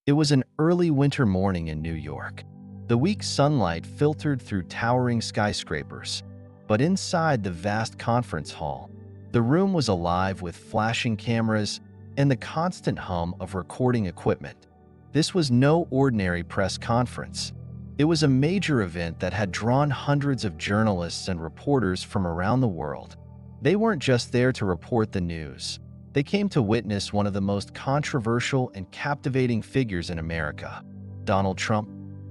It was an early winter morning in New York. The weak sunlight filtered through towering skyscrapers, but inside the vast conference hall, the room was alive with flashing cameras and the constant hum of recording equipment. This was no ordinary press conference. It was a major event that had drawn hundreds of journalists and reporters from around the world. They weren't just there to report the news. They came to witness one of the most controversial and captivating figures in America, Donald Trump.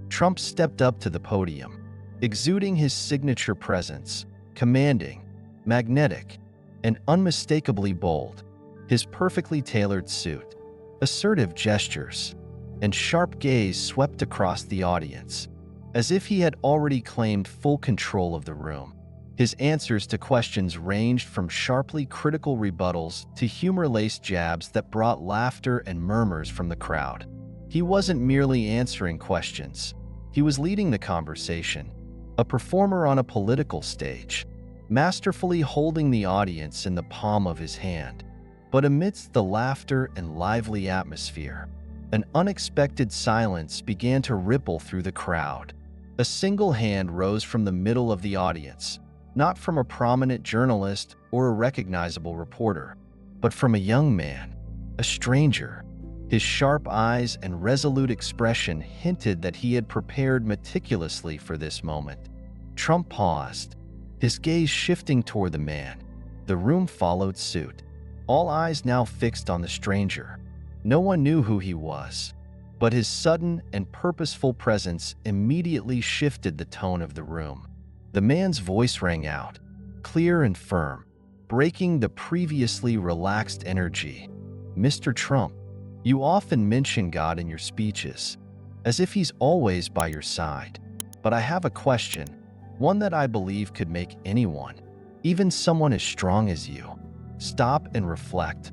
Trump stepped up to the podium, exuding his signature presence, commanding, magnetic, and unmistakably bold. His perfectly tailored suit, assertive gestures, and sharp gaze swept across the audience, as if he had already claimed full control of the room. His answers to questions ranged from sharply critical rebuttals to humor-laced jabs that brought laughter and murmurs from the crowd. He wasn't merely answering questions. He was leading the conversation, a performer on a political stage, masterfully holding the audience in the palm of his hand. But amidst the laughter and lively atmosphere, an unexpected silence began to ripple through the crowd. A single hand rose from the middle of the audience, not from a prominent journalist or a recognizable reporter, but from a young man, a stranger. His sharp eyes and resolute expression hinted that he had prepared meticulously for this moment. Trump paused, his gaze shifting toward the man. The room followed suit, all eyes now fixed on the stranger. No one knew who he was, but his sudden and purposeful presence immediately shifted the tone of the room. The man's voice rang out, clear and firm, breaking the previously relaxed energy. "Mr. Trump, you often mention God in your speeches, as if he's always by your side. But I have a question, one that I believe could make anyone, even someone as strong as you, stop and reflect.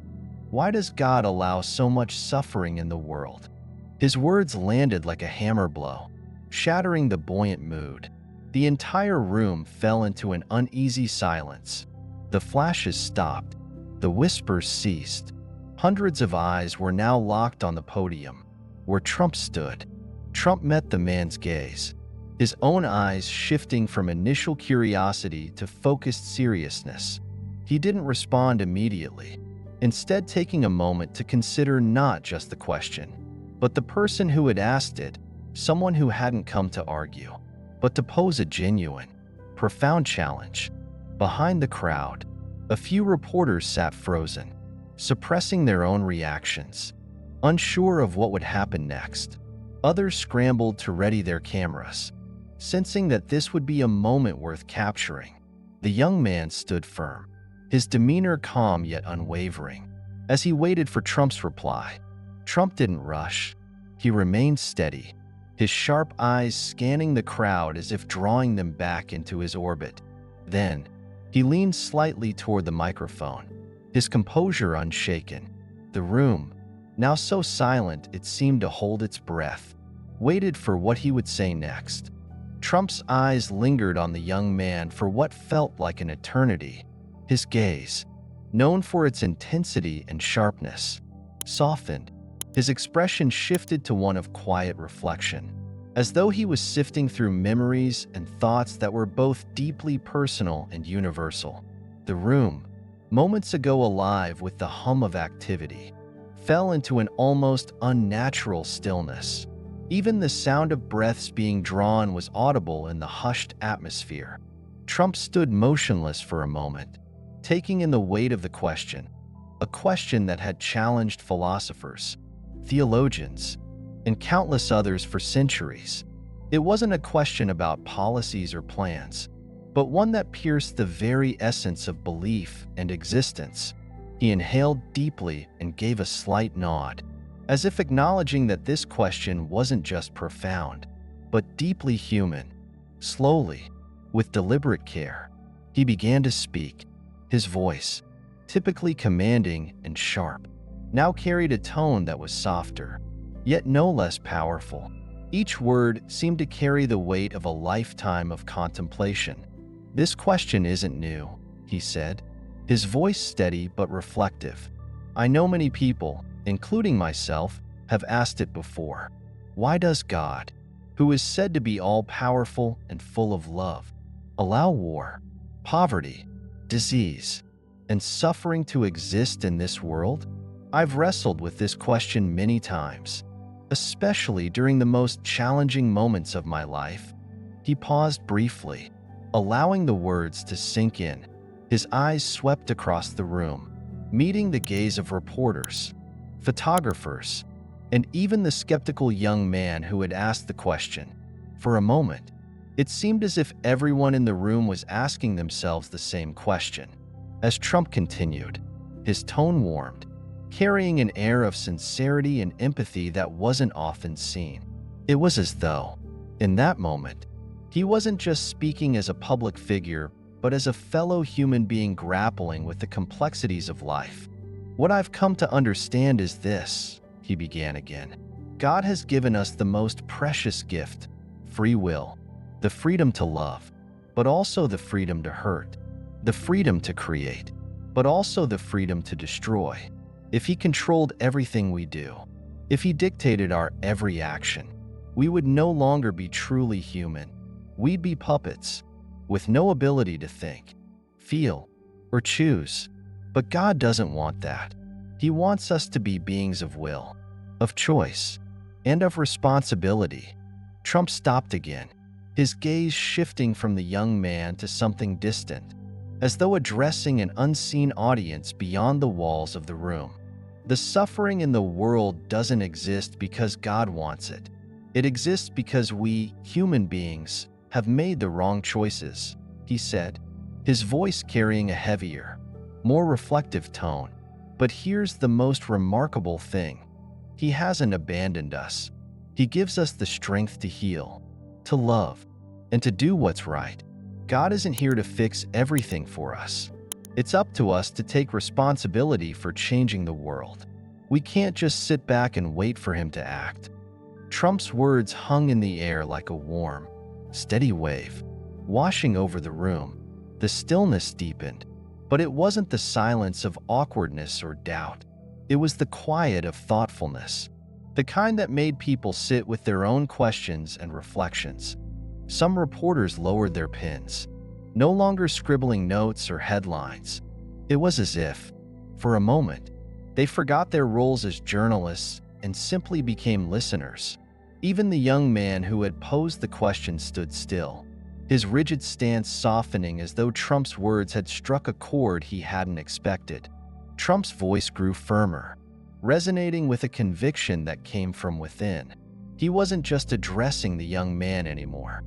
Why does God allow so much suffering in the world?" His words landed like a hammer blow, shattering the buoyant mood. The entire room fell into an uneasy silence. The flashes stopped. The whispers ceased. Hundreds of eyes were now locked on the podium, where Trump stood. Trump met the man's gaze, his own eyes shifting from initial curiosity to focused seriousness. He didn't respond immediately, instead taking a moment to consider not just the question, but the person who had asked it, someone who hadn't come to argue, but to pose a genuine, profound challenge. Behind the crowd, a few reporters sat frozen, suppressing their own reactions, unsure of what would happen next. Others scrambled to ready their cameras, sensing that this would be a moment worth capturing. The young man stood firm, his demeanor calm yet unwavering. As he waited for Trump's reply, Trump didn't rush. He remained steady, his sharp eyes scanning the crowd as if drawing them back into his orbit. Then, he leaned slightly toward the microphone, his composure unshaken. The room, now so silent it seemed to hold its breath, waited for what he would say next. Trump's eyes lingered on the young man for what felt like an eternity. His gaze, known for its intensity and sharpness, softened. His expression shifted to one of quiet reflection, as though he was sifting through memories and thoughts that were both deeply personal and universal. The room, moments ago alive with the hum of activity, fell into an almost unnatural stillness. Even the sound of breaths being drawn was audible in the hushed atmosphere. Trump stood motionless for a moment, taking in the weight of the question, a question that had challenged philosophers, theologians, and countless others for centuries. It wasn't a question about policies or plans, but one that pierced the very essence of belief and existence. He inhaled deeply and gave a slight nod, as if acknowledging that this question wasn't just profound, but deeply human. Slowly, with deliberate care, he began to speak. His voice, typically commanding and sharp, now carried a tone that was softer, yet no less powerful. Each word seemed to carry the weight of a lifetime of contemplation. "This question isn't new," he said, his voice steady but reflective. "I know many people, including myself, have asked it before. Why does God, who is said to be all-powerful and full of love, allow war, poverty, disease, and suffering to exist in this world? I've wrestled with this question many times, especially during the most challenging moments of my life. He paused briefly, allowing the words to sink in. His eyes swept across the room, meeting the gaze of reporters, photographers, and even the skeptical young man who had asked the question. For a moment, it seemed as if everyone in the room was asking themselves the same question. As Trump continued, his tone warmed, carrying an air of sincerity and empathy that wasn't often seen. It was as though, in that moment, he wasn't just speaking as a public figure, but as a fellow human being grappling with the complexities of life. What I've come to understand is this, he began again. God has given us the most precious gift, free will, the freedom to love, but also the freedom to hurt, the freedom to create, but also the freedom to destroy. If he controlled everything we do, if he dictated our every action, we would no longer be truly human. We'd be puppets, with no ability to think, feel, or choose. But God doesn't want that. He wants us to be beings of will, of choice, and of responsibility. Trump stopped again, his gaze shifting from the young man to something distant, as though addressing an unseen audience beyond the walls of the room. The suffering in the world doesn't exist because God wants it. It exists because we, human beings, have made the wrong choices, he said, his voice carrying a heavier, more reflective tone. But here's the most remarkable thing. He hasn't abandoned us. He gives us the strength to heal, to love, and to do what's right. God isn't here to fix everything for us. It's up to us to take responsibility for changing the world. We can't just sit back and wait for him to act. Trump's words hung in the air like a warm, steady wave, washing over the room. The stillness deepened, but it wasn't the silence of awkwardness or doubt. It was the quiet of thoughtfulness, the kind that made people sit with their own questions and reflections. Some reporters lowered their pens, no longer scribbling notes or headlines. It was as if, for a moment, they forgot their roles as journalists and simply became listeners. Even the young man who had posed the question stood still, his rigid stance softening as though Trump's words had struck a chord he hadn't expected. Trump's voice grew firmer, resonating with a conviction that came from within. He wasn't just addressing the young man anymore.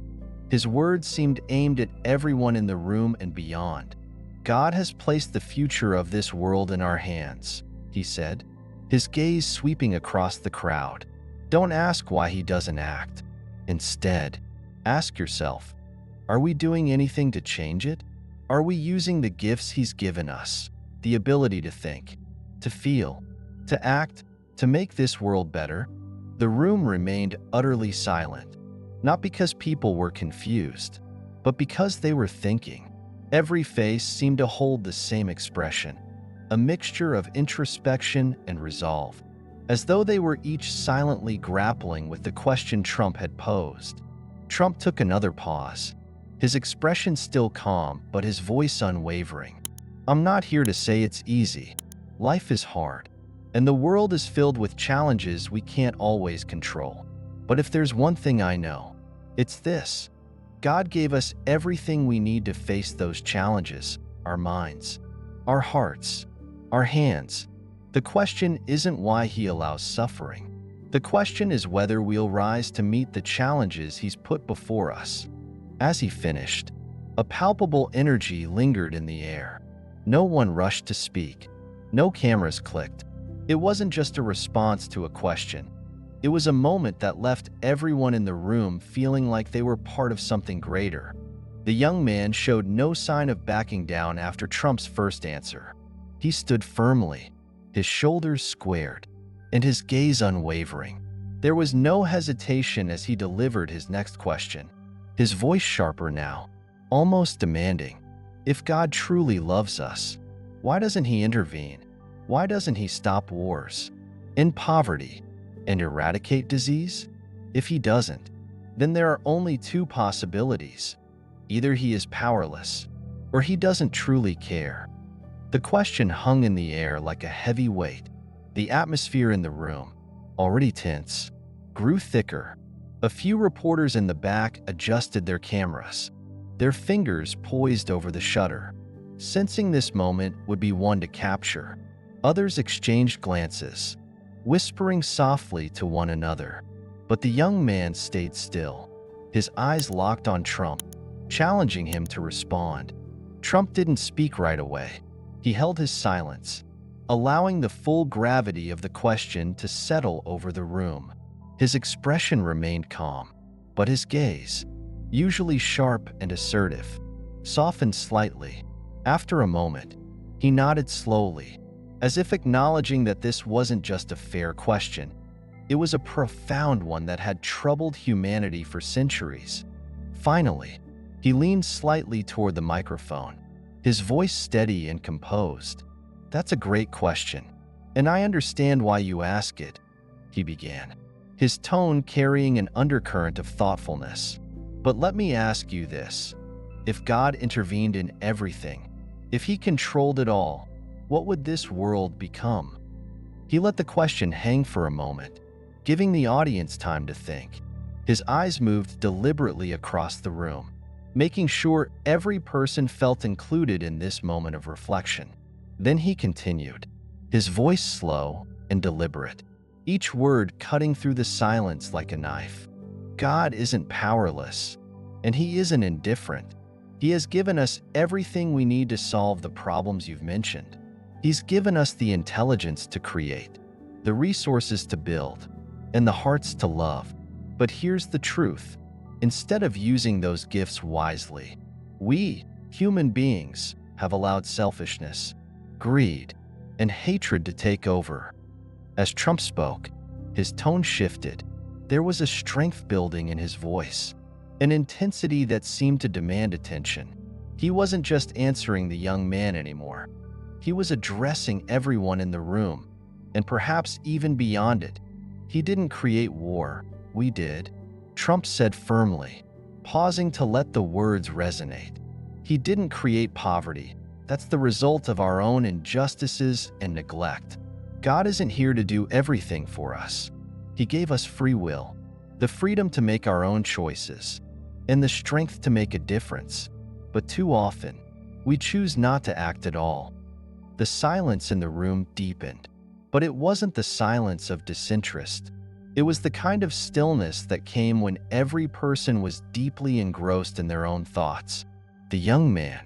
His words seemed aimed at everyone in the room and beyond. God has placed the future of this world in our hands, he said, his gaze sweeping across the crowd. Don't ask why he doesn't act. Instead, ask yourself, are we doing anything to change it? Are we using the gifts he's given us, the ability to think, to feel, to act, to make this world better? The room remained utterly silent, not because people were confused, but because they were thinking. Every face seemed to hold the same expression, a mixture of introspection and resolve, as though they were each silently grappling with the question Trump had posed. Trump took another pause, his expression still calm but his voice unwavering. I'm not here to say it's easy. Life is hard, and the world is filled with challenges we can't always control. But if there's one thing I know, it's this. God gave us everything we need to face those challenges, our minds, our hearts, our hands. The question isn't why he allows suffering. The question is whether we'll rise to meet the challenges he's put before us. As he finished, a palpable energy lingered in the air. No one rushed to speak. No cameras clicked. It wasn't just a response to a question. It was a moment that left everyone in the room feeling like they were part of something greater. The young man showed no sign of backing down after Trump's first answer. He stood firmly, his shoulders squared, and his gaze unwavering. There was no hesitation as he delivered his next question, his voice sharper now, almost demanding. If God truly loves us, why doesn't he intervene? Why doesn't he stop wars, end poverty, and eradicate disease? If he doesn't, then there are only two possibilities. Either he is powerless, or he doesn't truly care. The question hung in the air like a heavy weight. The atmosphere in the room, already tense, grew thicker. A few reporters in the back adjusted their cameras, their fingers poised over the shutter, sensing this moment would be one to capture. Others exchanged glances, whispering softly to one another. But the young man stayed still, his eyes locked on Trump, challenging him to respond. Trump didn't speak right away. He held his silence, allowing the full gravity of the question to settle over the room. His expression remained calm, but his gaze, usually sharp and assertive, softened slightly. After a moment, he nodded slowly, as if acknowledging that this wasn't just a fair question. It was a profound one that had troubled humanity for centuries. Finally, he leaned slightly toward the microphone, his voice steady and composed. "That's a great question, and I understand why you ask it," he began, his tone carrying an undercurrent of thoughtfulness. "But let me ask you this. If God intervened in everything, if he controlled it all, what would this world become?" He let the question hang for a moment, giving the audience time to think. His eyes moved deliberately across the room, making sure every person felt included in this moment of reflection. Then he continued, his voice slow and deliberate, each word cutting through the silence like a knife. "God isn't powerless, and he isn't indifferent. He has given us everything we need to solve the problems you've mentioned. He's given us the intelligence to create, the resources to build, and the hearts to love. But here's the truth. Instead of using those gifts wisely, we, human beings, have allowed selfishness, greed, and hatred to take over." As Trump spoke, his tone shifted. There was a strength building in his voice, an intensity that seemed to demand attention. He wasn't just answering the young man anymore. He was addressing everyone in the room, and perhaps even beyond it. "He didn't create war, we did," Trump said firmly, pausing to let the words resonate. "He didn't create poverty. That's the result of our own injustices and neglect. God isn't here to do everything for us. He gave us free will, the freedom to make our own choices, and the strength to make a difference. But too often, we choose not to act at all." The silence in the room deepened, but it wasn't the silence of disinterest. It was the kind of stillness that came when every person was deeply engrossed in their own thoughts. The young man,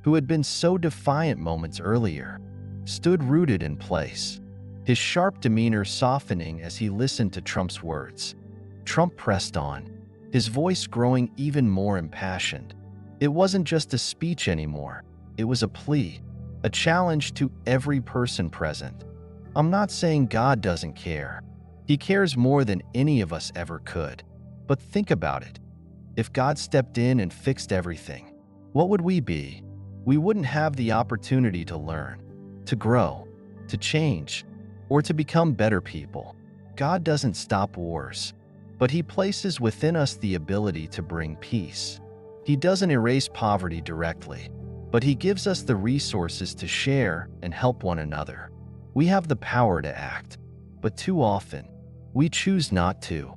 who had been so defiant moments earlier, stood rooted in place, his sharp demeanor softening as he listened to Trump's words. Trump pressed on, his voice growing even more impassioned. It wasn't just a speech anymore. It was a plea, a challenge to every person present. "I'm not saying God doesn't care. He cares more than any of us ever could. But think about it. If God stepped in and fixed everything, what would we be? We wouldn't have the opportunity to learn, to grow, to change, or to become better people. God doesn't stop wars, but he places within us the ability to bring peace. He doesn't erase poverty directly, but he gives us the resources to share and help one another. We have the power to act, but too often, we choose not to."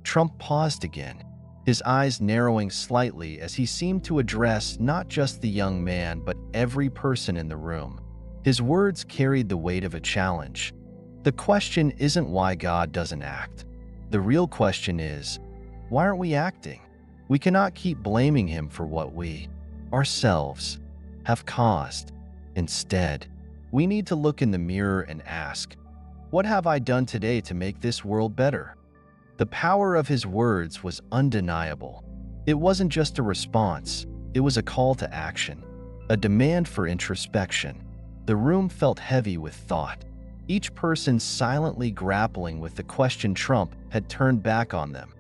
Trump paused again, his eyes narrowing slightly as he seemed to address not just the young man but every person in the room. His words carried the weight of a challenge. The question isn't why God doesn't act. The real question is, why aren't we acting? We cannot keep blaming him for what we, ourselves, have caused. Instead, we need to look in the mirror and ask, what have I done today to make this world better? The power of his words was undeniable. It wasn't just a response, it was a call to action, a demand for introspection. The room felt heavy with thought, each person silently grappling with the question Trump had turned back on them.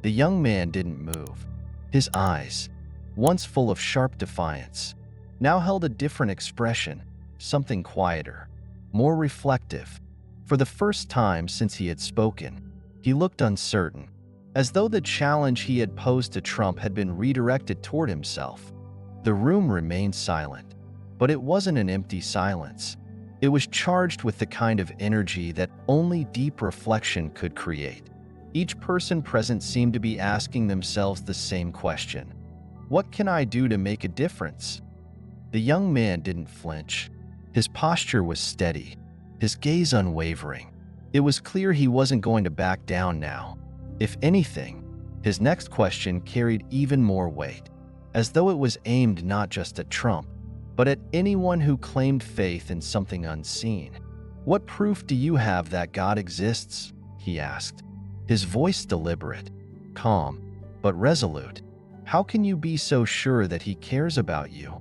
The young man didn't move. His eyes, once full of sharp defiance, now held a different expression, something quieter, more reflective. For the first time since he had spoken, he looked uncertain, as though the challenge he had posed to Trump had been redirected toward himself. The room remained silent, but it wasn't an empty silence. It was charged with the kind of energy that only deep reflection could create. Each person present seemed to be asking themselves the same question: what can I do to make a difference? The young man didn't flinch. His posture was steady, his gaze unwavering. It was clear he wasn't going to back down now. If anything, his next question carried even more weight, as though it was aimed not just at Trump, but at anyone who claimed faith in something unseen. "What proof do you have that God exists?" he asked, his voice deliberate, calm, but resolute. "How can you be so sure that he cares about you?"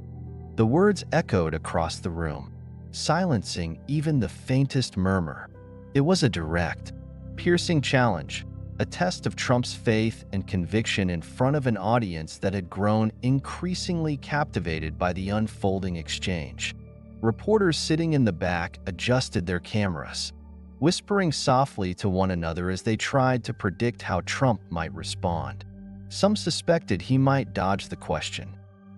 The words echoed across the room, silencing even the faintest murmur. It was a direct, piercing challenge, a test of Trump's faith and conviction in front of an audience that had grown increasingly captivated by the unfolding exchange. Reporters sitting in the back adjusted their cameras, whispering softly to one another as they tried to predict how Trump might respond. Some suspected he might dodge the question,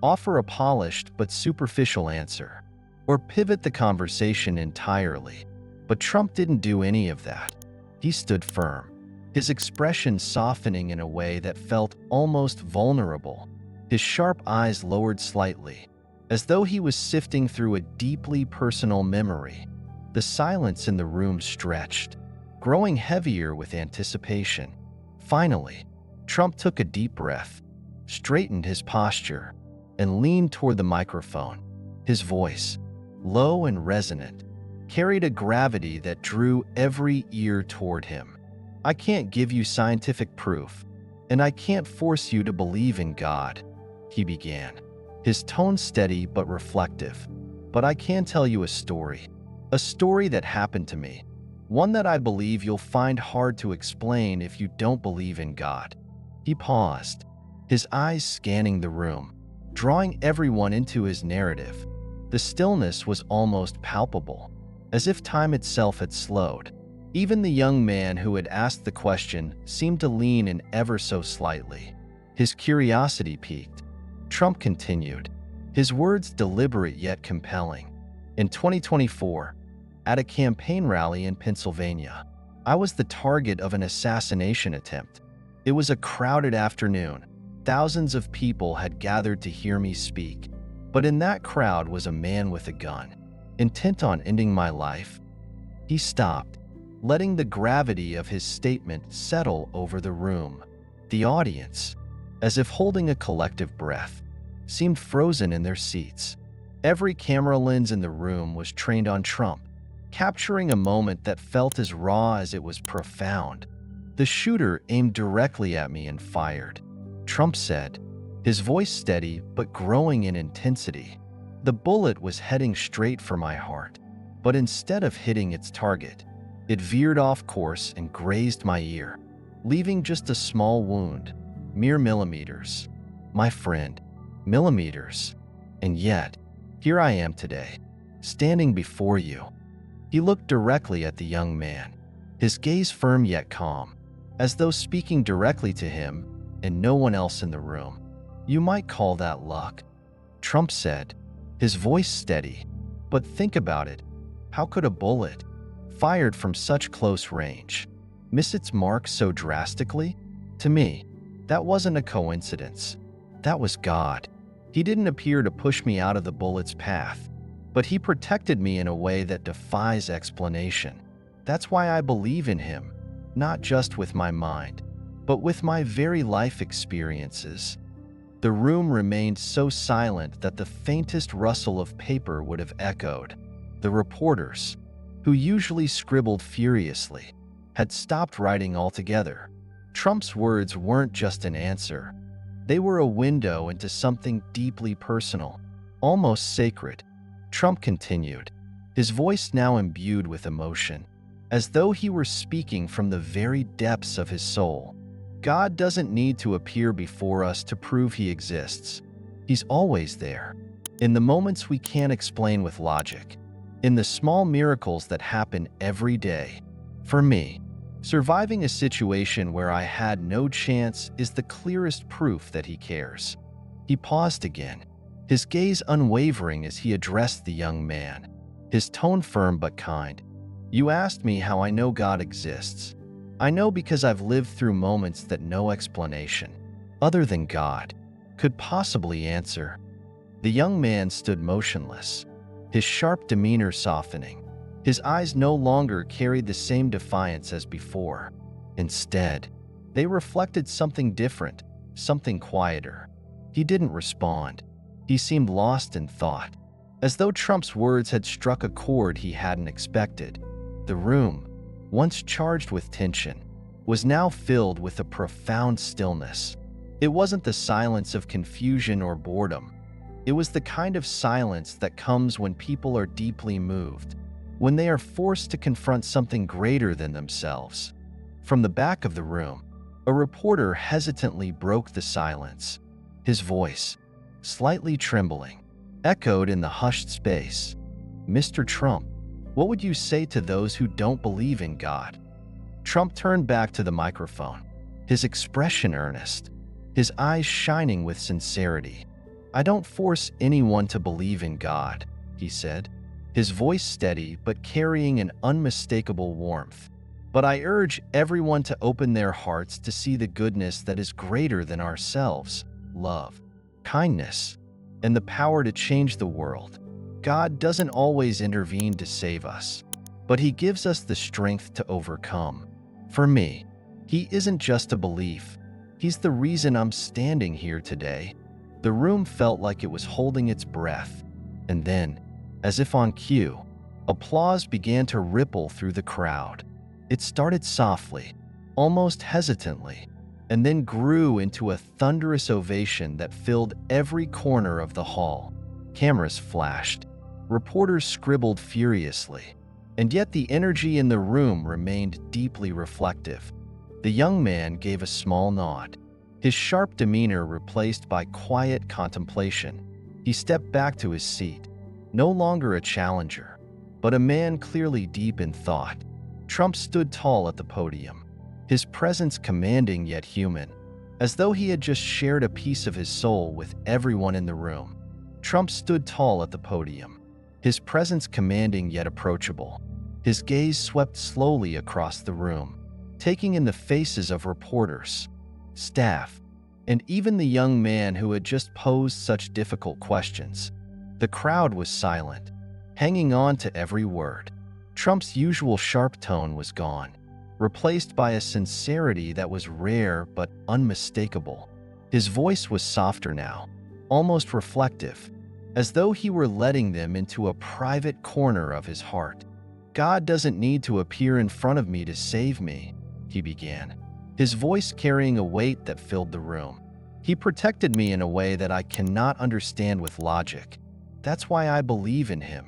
offer a polished but superficial answer, or pivot the conversation entirely. But Trump didn't do any of that. He stood firm, his expression softening in a way that felt almost vulnerable. His sharp eyes lowered slightly, as though he was sifting through a deeply personal memory. The silence in the room stretched, growing heavier with anticipation. Finally, Trump took a deep breath, straightened his posture, and leaned toward the microphone. His voice, low and resonant, carried a gravity that drew every ear toward him. "I can't give you scientific proof, and I can't force you to believe in God," he began, his tone steady but reflective. "But I can tell you a story that happened to me, one that I believe you'll find hard to explain if you don't believe in God." He paused, his eyes scanning the room, drawing everyone into his narrative. The stillness was almost palpable, as if time itself had slowed. Even the young man who had asked the question seemed to lean in ever so slightly. His curiosity piqued. Trump continued, his words deliberate yet compelling. "In 2024, at a campaign rally in Pennsylvania, I was the target of an assassination attempt. It was a crowded afternoon. Thousands of people had gathered to hear me speak. But in that crowd was a man with a gun, intent on ending my life." He stopped, letting the gravity of his statement settle over the room. The audience, as if holding a collective breath, seemed frozen in their seats. Every camera lens in the room was trained on Trump, capturing a moment that felt as raw as it was profound. "The shooter aimed directly at me and fired," Trump said, his voice steady but growing in intensity. "The bullet was heading straight for my heart, but instead of hitting its target, it veered off course and grazed my ear, leaving just a small wound, mere millimeters. My friend, millimeters. And yet, here I am today, standing before you." He looked directly at the young man, his gaze firm yet calm, as though speaking directly to him and no one else in the room. "You might call that luck," Trump said, his voice steady. "But think about it. How could a bullet, fired from such close range, miss its mark so drastically? To me, that wasn't a coincidence. That was God. He didn't appear to push me out of the bullet's path, but he protected me in a way that defies explanation. That's why I believe in him, not just with my mind, but with my very life experiences." The room remained so silent that the faintest rustle of paper would have echoed. The reporters, who usually scribbled furiously, had stopped writing altogether. Trump's words weren't just an answer. They were a window into something deeply personal, almost sacred. Trump continued, his voice now imbued with emotion, as though he were speaking from the very depths of his soul. "God doesn't need to appear before us to prove he exists. He's always there, in the moments we can't explain with logic. in the small miracles that happen every day. For me, surviving a situation where I had no chance is the clearest proof that he cares." He paused again, his gaze unwavering as he addressed the young man, his tone firm but kind. "You asked me how I know God exists. I know because I've lived through moments that no explanation, other than God, could possibly answer." The young man stood motionless, his sharp demeanor softening. His eyes no longer carried the same defiance as before. Instead, they reflected something different, something quieter. He didn't respond. He seemed lost in thought, as though Trump's words had struck a chord he hadn't expected. The room, once charged with tension, was now filled with a profound stillness. It wasn't the silence of confusion or boredom. It was the kind of silence that comes when people are deeply moved, when they are forced to confront something greater than themselves. From the back of the room, a reporter hesitantly broke the silence. His voice, slightly trembling, echoed in the hushed space. "Mr. Trump, what would you say to those who don't believe in God?" Trump turned back to the microphone, his expression earnest, his eyes shining with sincerity. "I don't force anyone to believe in God," he said, his voice steady but carrying an unmistakable warmth. "But I urge everyone to open their hearts to see the goodness that is greater than ourselves: love, kindness, and the power to change the world. God doesn't always intervene to save us, but He gives us the strength to overcome. For me, He isn't just a belief. He's the reason I'm standing here today." The room felt like it was holding its breath, and then, as if on cue, applause began to ripple through the crowd. It started softly, almost hesitantly, and then grew into a thunderous ovation that filled every corner of the hall. Cameras flashed, reporters scribbled furiously, and yet the energy in the room remained deeply reflective. The young man gave a small nod, his sharp demeanor replaced by quiet contemplation. He stepped back to his seat, no longer a challenger, but a man clearly deep in thought. Trump stood tall at the podium, his presence commanding yet human, as though he had just shared a piece of his soul with everyone in the room. Trump stood tall at the podium, his presence commanding yet approachable. His gaze swept slowly across the room, taking in the faces of reporters, staff, and even the young man who had just posed such difficult questions. The crowd was silent, hanging on to every word. Trump's usual sharp tone was gone, replaced by a sincerity that was rare but unmistakable. His voice was softer now, almost reflective, as though he were letting them into a private corner of his heart. "God doesn't need to appear in front of me to save me," he began, his voice carrying a weight that filled the room. "He protected me in a way that I cannot understand with logic. That's why I believe in Him.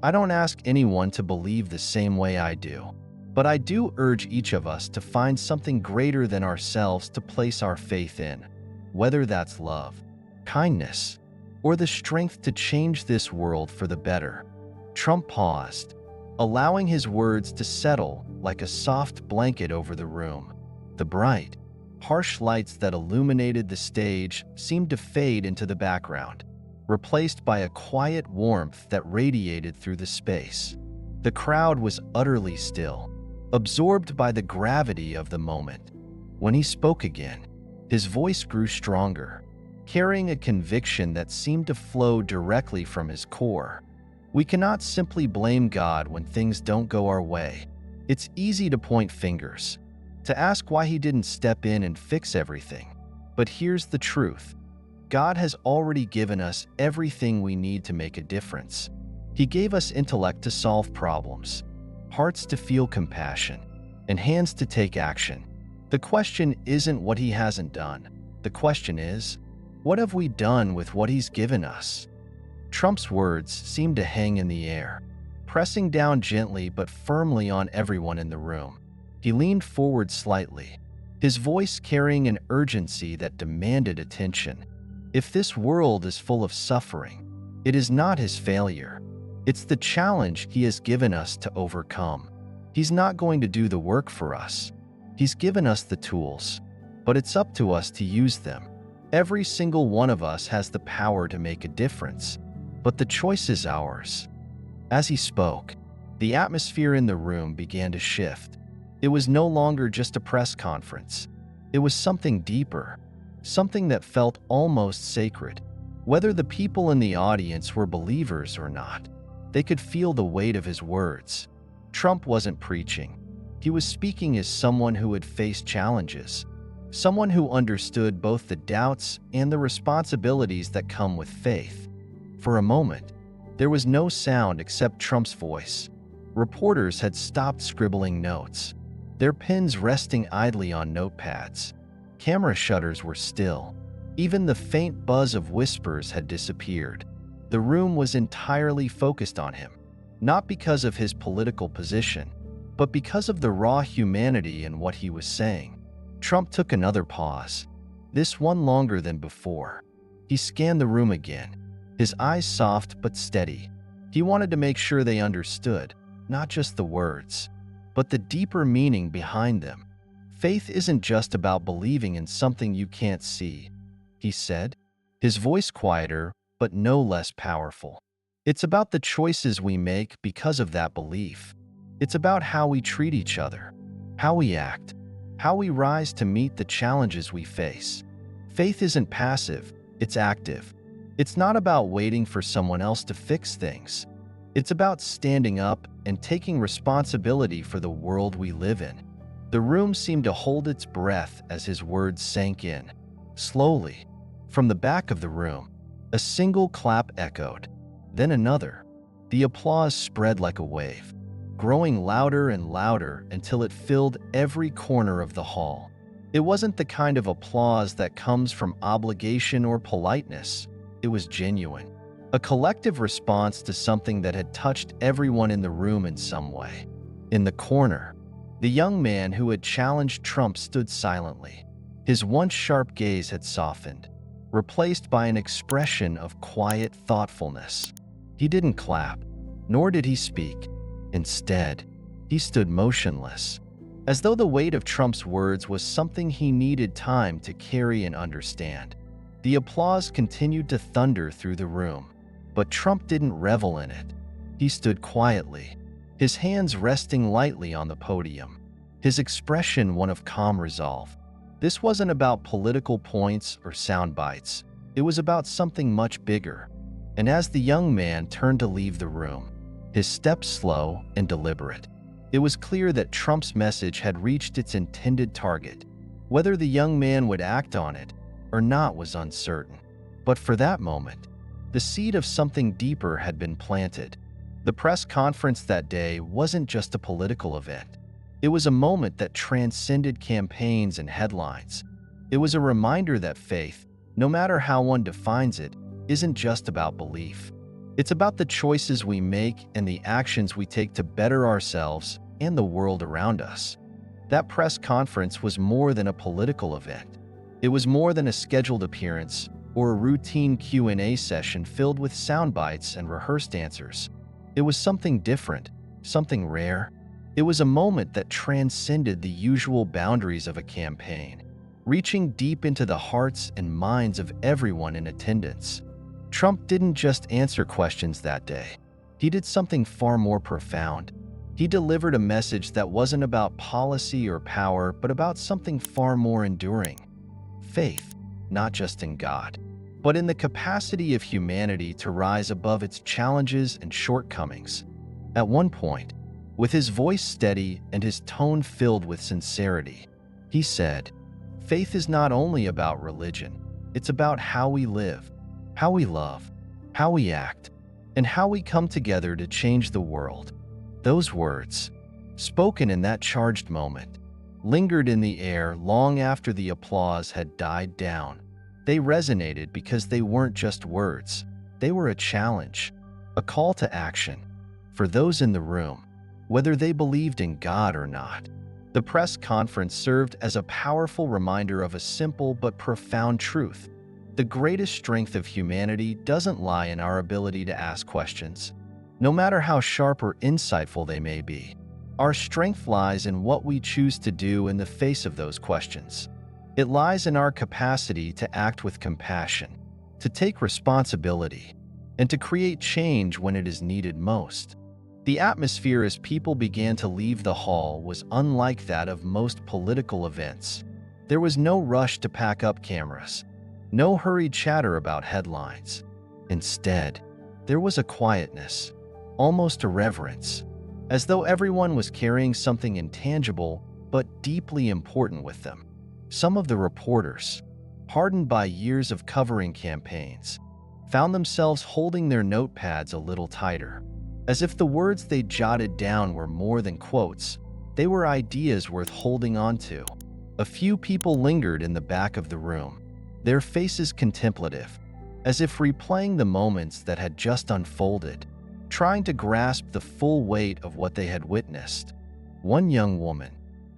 I don't ask anyone to believe the same way I do, but I do urge each of us to find something greater than ourselves to place our faith in, whether that's love, kindness, or the strength to change this world for the better." Trump paused, allowing his words to settle like a soft blanket over the room. The bright, harsh lights that illuminated the stage seemed to fade into the background, replaced by a quiet warmth that radiated through the space. The crowd was utterly still, absorbed by the gravity of the moment. When he spoke again, his voice grew stronger, carrying a conviction that seemed to flow directly from his core. "We cannot simply blame God when things don't go our way. It's easy to point fingers, to ask why He didn't step in and fix everything. But here's the truth. God has already given us everything we need to make a difference. He gave us intellect to solve problems, hearts to feel compassion, and hands to take action. The question isn't what He hasn't done. The question is, what have we done with what He's given us?" Trump's words seemed to hang in the air, pressing down gently but firmly on everyone in the room. He leaned forward slightly, his voice carrying an urgency that demanded attention. "If this world is full of suffering, it is not His failure. It's the challenge he has given us to overcome. He's not going to do the work for us. He's given us the tools, but it's up to us to use them. Every single one of us has the power to make a difference, but the choice is ours. As he spoke, the atmosphere in the room began to shift. It was no longer just a press conference. It was something deeper, something that felt almost sacred. Whether the people in the audience were believers or not, they could feel the weight of his words. Trump wasn't preaching. He was speaking as someone who had faced challenges, someone who understood both the doubts and the responsibilities that come with faith. For a moment, there was no sound except Trump's voice. Reporters had stopped scribbling notes, their pens resting idly on notepads. Camera shutters were still. Even the faint buzz of whispers had disappeared. The room was entirely focused on him, not because of his political position, but because of the raw humanity in what he was saying. Trump took another pause, this one longer than before. He scanned the room again, his eyes soft but steady. He wanted to make sure they understood, not just the words, but the deeper meaning behind them. Faith isn't just about believing in something you can't see, he said, his voice quieter but no less powerful. It's about the choices we make because of that belief. It's about how we treat each other, how we act, how we rise to meet the challenges we face. Faith isn't passive, it's active. It's not about waiting for someone else to fix things. It's about standing up and taking responsibility for the world we live in. The room seemed to hold its breath as his words sank in. Slowly, from the back of the room, a single clap echoed, then another. The applause spread like a wave, growing louder and louder until it filled every corner of the hall. It wasn't the kind of applause that comes from obligation or politeness. It was genuine, a collective response to something that had touched everyone in the room in some way. In the corner, the young man who had challenged Trump stood silently. His once sharp gaze had softened, replaced by an expression of quiet thoughtfulness. He didn't clap, nor did he speak. Instead, he stood motionless, as though the weight of Trump's words was something he needed time to carry and understand. The applause continued to thunder through the room, but Trump didn't revel in it. He stood quietly, his hands resting lightly on the podium, his expression one of calm resolve. This wasn't about political points or sound bites. It was about something much bigger. And as the young man turned to leave the room, his steps slow and deliberate, it was clear that Trump's message had reached its intended target. Whether the young man would act on it or not was uncertain. But for that moment, the seed of something deeper had been planted. The press conference that day wasn't just a political event. It was a moment that transcended campaigns and headlines. It was a reminder that faith, no matter how one defines it, isn't just about belief. It's about the choices we make and the actions we take to better ourselves and the world around us. That press conference was more than a political event. It was more than a scheduled appearance or a routine Q&A session filled with sound bites and rehearsed answers. It was something different, something rare. It was a moment that transcended the usual boundaries of a campaign, reaching deep into the hearts and minds of everyone in attendance. Trump didn't just answer questions that day. He did something far more profound. He delivered a message that wasn't about policy or power, but about something far more enduring. Faith, not just in God, but in the capacity of humanity to rise above its challenges and shortcomings. At one point, with his voice steady and his tone filled with sincerity, he said, "Faith is not only about religion, it's about how we live, how we love, how we act, and how we come together to change the world." Those words, spoken in that charged moment, lingered in the air long after the applause had died down. They resonated because they weren't just words. They were a challenge, a call to action for those in the room, whether they believed in God or not. The press conference served as a powerful reminder of a simple but profound truth. The greatest strength of humanity doesn't lie in our ability to ask questions. no matter how sharp or insightful they may be. Our strength lies in what we choose to do in the face of those questions. It lies in our capacity to act with compassion, to take responsibility, and to create change when it is needed most. The atmosphere as people began to leave the hall was unlike that of most political events. There was no rush to pack up cameras, no hurried chatter about headlines. Instead, there was a quietness, almost a reverence, as though everyone was carrying something intangible but deeply important with them. Some of the reporters, hardened by years of covering campaigns, found themselves holding their notepads a little tighter, as if the words they jotted down were more than quotes, they were ideas worth holding on to. A few people lingered in the back of the room, their faces contemplative, as if replaying the moments that had just unfolded, trying to grasp the full weight of what they had witnessed. One young woman,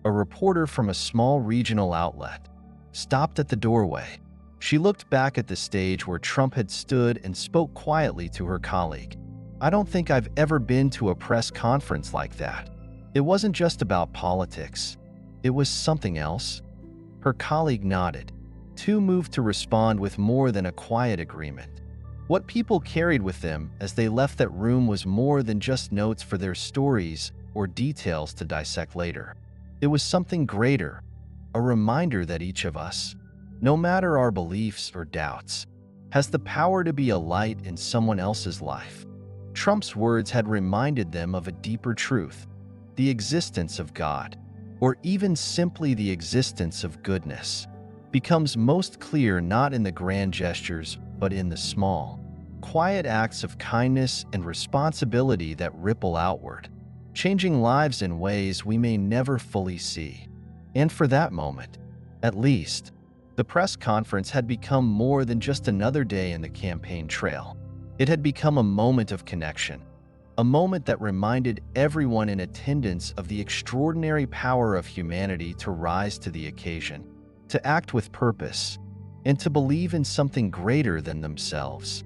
a reporter from a small regional outlet, stopped at the doorway. She looked back at the stage where Trump had stood and spoke quietly to her colleague. "I don't think I've ever been to a press conference like that. It wasn't just about politics. It was something else." Her colleague nodded, too moved to respond with more than a quiet agreement. What people carried with them as they left that room was more than just notes for their stories or details to dissect later. It was something greater, a reminder that each of us, no matter our beliefs or doubts, has the power to be a light in someone else's life. Trump's words had reminded them of a deeper truth, the existence of God, or even simply the existence of goodness, becomes most clear not in the grand gestures but in the small, quiet acts of kindness and responsibility that ripple outward, changing lives in ways we may never fully see. And for that moment, at least, the press conference had become more than just another day in the campaign trail. It had become a moment of connection, a moment that reminded everyone in attendance of the extraordinary power of humanity to rise to the occasion, to act with purpose, and to believe in something greater than themselves.